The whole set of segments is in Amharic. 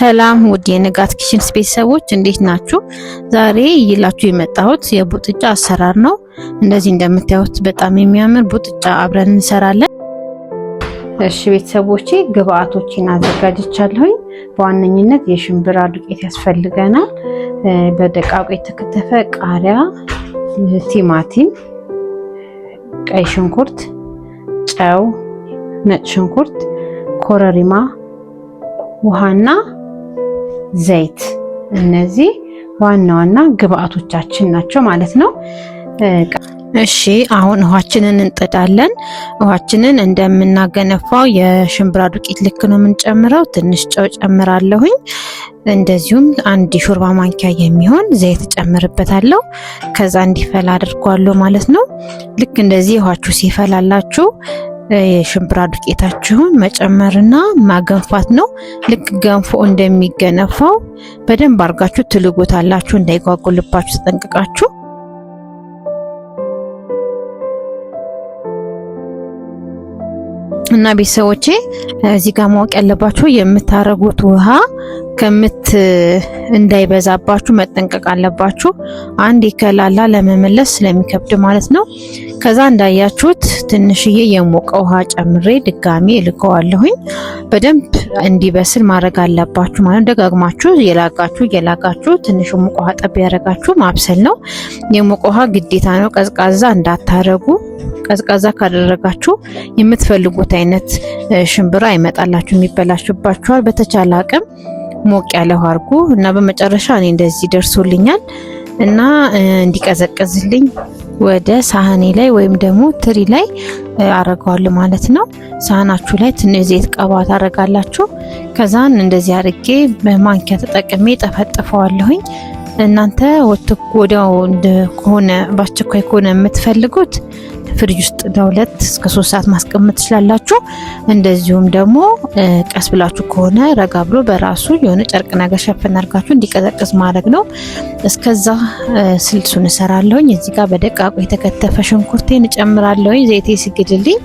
ሰላም ውድ የንጋት ኪችን ቤተሰቦች እንዴት ናችሁ? ዛሬ ይላችሁ የመጣሁት የቡጥጫ አሰራር ነው። እንደዚህ እንደምታዩት በጣም የሚያምር ቡጥጫ አብረን እንሰራለን። እሺ ቤተሰቦቼ ግብአቶችን አዘጋጅቻለሁኝ። በዋነኝነት የሽምብራ ዱቄት ያስፈልገናል። በደቃቁ የተከተፈ ቃሪያ፣ ቲማቲም፣ ቀይ ሽንኩርት፣ ጨው፣ ነጭ ሽንኩርት፣ ኮረሪማ፣ ውሃና ዘይት እነዚህ ዋና ዋና ግብአቶቻችን ናቸው ማለት ነው። እሺ አሁን ውሃችንን እንጥዳለን። ውሃችንን እንደምናገነፋው የሽምብራ ዱቄት ልክ ነው የምንጨምረው። ትንሽ ጨው ጨምራለሁኝ። እንደዚሁም አንድ ሾርባ ማንኪያ የሚሆን ዘይት ጨምርበታለሁ። ከዛ እንዲፈላ አድርጓለሁ ማለት ነው። ልክ እንደዚህ ውሃችሁ ሲፈላላችሁ የሽምብራ ዱቄታችሁን መጨመርና ማገንፋት ነው። ልክ ገንፎ እንደሚገነፋው በደንብ አድርጋችሁ ትልጉታላችሁ፣ እንዳይጓጉልባችሁ ተጠንቅቃችሁ። እና ቤተሰቦቼ እዚህ ጋር ማወቅ ያለባችሁ የምታረጉት ውሃ እንዳይበዛባችሁ መጠንቀቅ አለባችሁ። አንድ ይከላላ ለመመለስ ስለሚከብድ ማለት ነው። ከዛ እንዳያችሁት ትንሽዬ የሞቀ ውሃ ጨምሬ ድጋሚ እልከዋለሁኝ። በደንብ እንዲበስል ማድረግ አለባችሁ ማለት ደጋግማችሁ የላጋችሁ ትንሽ ሙቅ ውሃ ጠብ ያደረጋችሁ ማብሰል ነው። የሞቀ ውሃ ግዴታ ነው። ቀዝቃዛ እንዳታረጉ። ቀዝቃዛ ካደረጋችሁ የምትፈልጉት አይነት ሽምብራ አይመጣላችሁ፣ የሚበላሽባችኋል። በተቻለ አቅም ሞቅ ያለ ውሃ አድርጉ እና በመጨረሻ እኔ እንደዚህ ደርሶልኛል እና እንዲቀዘቅዝልኝ ወደ ሳህኔ ላይ ወይም ደግሞ ትሪ ላይ አረጋዋለሁ ማለት ነው። ሳህናችሁ ላይ ትንሽ ዘይት ቀባ ታረጋላችሁ። ከዛን እንደዚህ አድርጌ በማንኪያ ተጠቅሜ ጠፈጥፈዋለሁኝ። እናንተ ወዲያው ከሆነ በአስቸኳይ ከሆነ የምትፈልጉት ፍሪጅ ውስጥ ለ2 እስከ 3 ሰዓት ማስቀመጥ ትችላላችሁ። እንደዚሁም ደግሞ ቀስ ብላችሁ ከሆነ ረጋ ብሎ በራሱ የሆነ ጨርቅ ነገር ሸፈን አድርጋችሁ እንዲቀዘቅዝ ማድረግ ነው። እስከዛ ስልሱን እሰራለሁኝ። እዚህ ጋር በደቃቁ የተከተፈ ሽንኩርቴን እጨምራለሁኝ። ዘይቴ ሲግድልኝ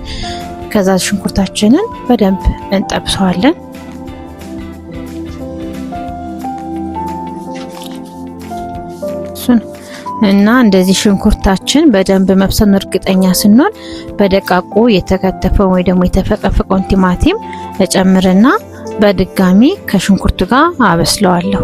ከዛ ሽንኩርታችንን በደንብ እንጠብሰዋለን። እና እንደዚህ ሽንኩርታችን በደንብ መብሰል እርግጠኛ ስንሆን በደቃቁ የተከተፈው ወይ ደግሞ የተፈቀፈቀውን ቲማቲም እጨምርና በድጋሚ ከሽንኩርቱ ጋር አበስለዋለሁ።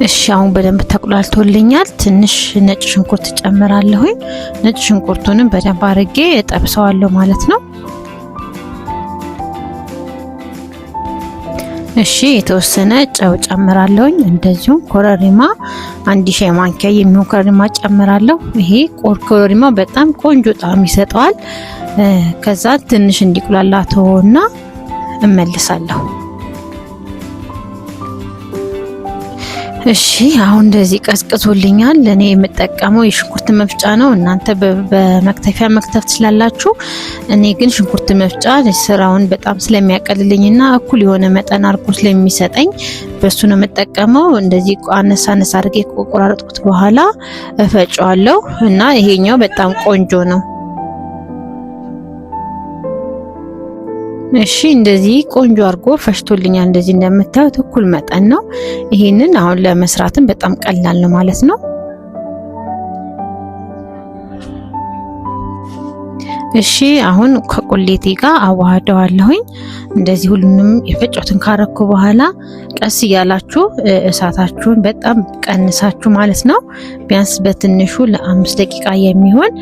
እሺ አሁን በደንብ ተቁላልቶልኛል። ትንሽ ነጭ ሽንኩርት ጨምራለሁኝ። ነጭ ሽንኩርቱንም በደንብ አድርጌ እጠብሰዋለሁ ማለት ነው። እሺ የተወሰነ ጨው ጨምራለሁኝ። እንደዚሁም ኮረሪማ 1 ሻይ ማንኪያ የሚሆን ኮረሪማ ጨምራለሁ። ይሄ ኮረሪማ በጣም ቆንጆ ጣዕም ይሰጠዋል። ከዛ ትንሽ እንዲቁላላ ተወውና እመልሳለሁ። እሺ አሁን እንደዚህ ቀዝቅዞልኛል። እኔ የምጠቀመው የሽንኩርት መፍጫ ነው። እናንተ በመክተፊያ መክተፍ ትችላላችሁ። እኔ ግን ሽንኩርት መፍጫ ስራውን በጣም ስለሚያቀልልኝና እኩል የሆነ መጠን አድርጎ ስለሚሰጠኝ በሱ ነው የምጠቀመው። እንደዚህ አነሳ አድርጌ ቆራረጥኩት በኋላ እፈጫዋለሁ እና ይሄኛው በጣም ቆንጆ ነው። እሺ እንደዚህ ቆንጆ አድርጎ ፈሽቶልኛል። እንደዚህ እንደምታዩት እኩል መጠን ነው። ይሄንን አሁን ለመስራትም በጣም ቀላል ነው ማለት ነው። እሺ አሁን ከቁሌቴ ጋር አዋህደዋለሁኝ። እንደዚህ ሁሉንም የፈጨሁትን ካረኩ በኋላ ቀስ እያላችሁ እሳታችሁን በጣም ቀንሳችሁ ማለት ነው። ቢያንስ በትንሹ ለ5 ደቂቃ የሚሆን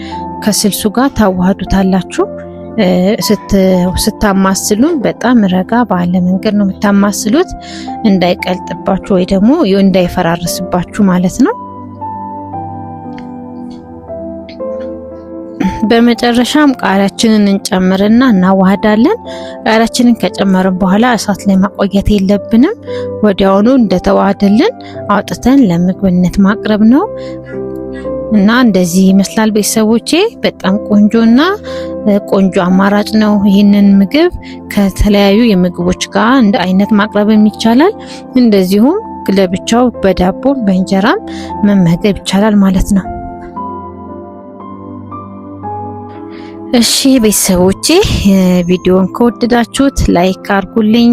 ከስልሱ ጋር ታዋህዱታላችሁ። ስታማስሉ በጣም ረጋ ባለ መንገድ ነው የምታማስሉት፣ እንዳይቀልጥባችሁ ወይ ደግሞ እንዳይፈራርስባችሁ ማለት ነው። በመጨረሻም ቃሪያችንን እንጨምርና እናዋህዳለን። ቃሪያችንን ከጨመርን በኋላ እሳት ላይ ማቆየት የለብንም። ወዲያውኑ እንደተዋሃደልን አውጥተን ለምግብነት ማቅረብ ነው። እና እንደዚህ ይመስላል ቤተሰቦቼ። በጣም ቆንጆና ቆንጆ አማራጭ ነው። ይህንን ምግብ ከተለያዩ የምግቦች ጋር እንደ አይነት ማቅረብም ይቻላል። እንደዚሁም ለብቻው በዳቦ በእንጀራም መመገብ ይቻላል ማለት ነው። እሺ ቤተሰቦቼ ቪዲዮን ከወደዳችሁት ላይክ አድርጉልኝ።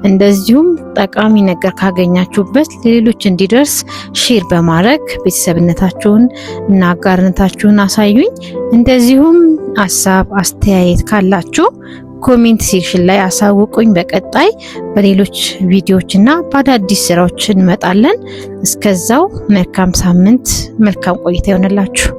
እንደዚሁም ጠቃሚ ነገር ካገኛችሁበት ለሌሎች እንዲደርስ ሼር በማድረግ ቤተሰብነታችሁን እና አጋርነታችሁን አሳዩኝ። እንደዚሁም ሀሳብ አስተያየት ካላችሁ ኮሜንት ሴክሽን ላይ አሳውቁኝ። በቀጣይ በሌሎች ቪዲዮዎችና በአዳዲስ ስራዎች እንመጣለን። እስከዛው መልካም ሳምንት፣ መልካም ቆይታ ይሆንላችሁ።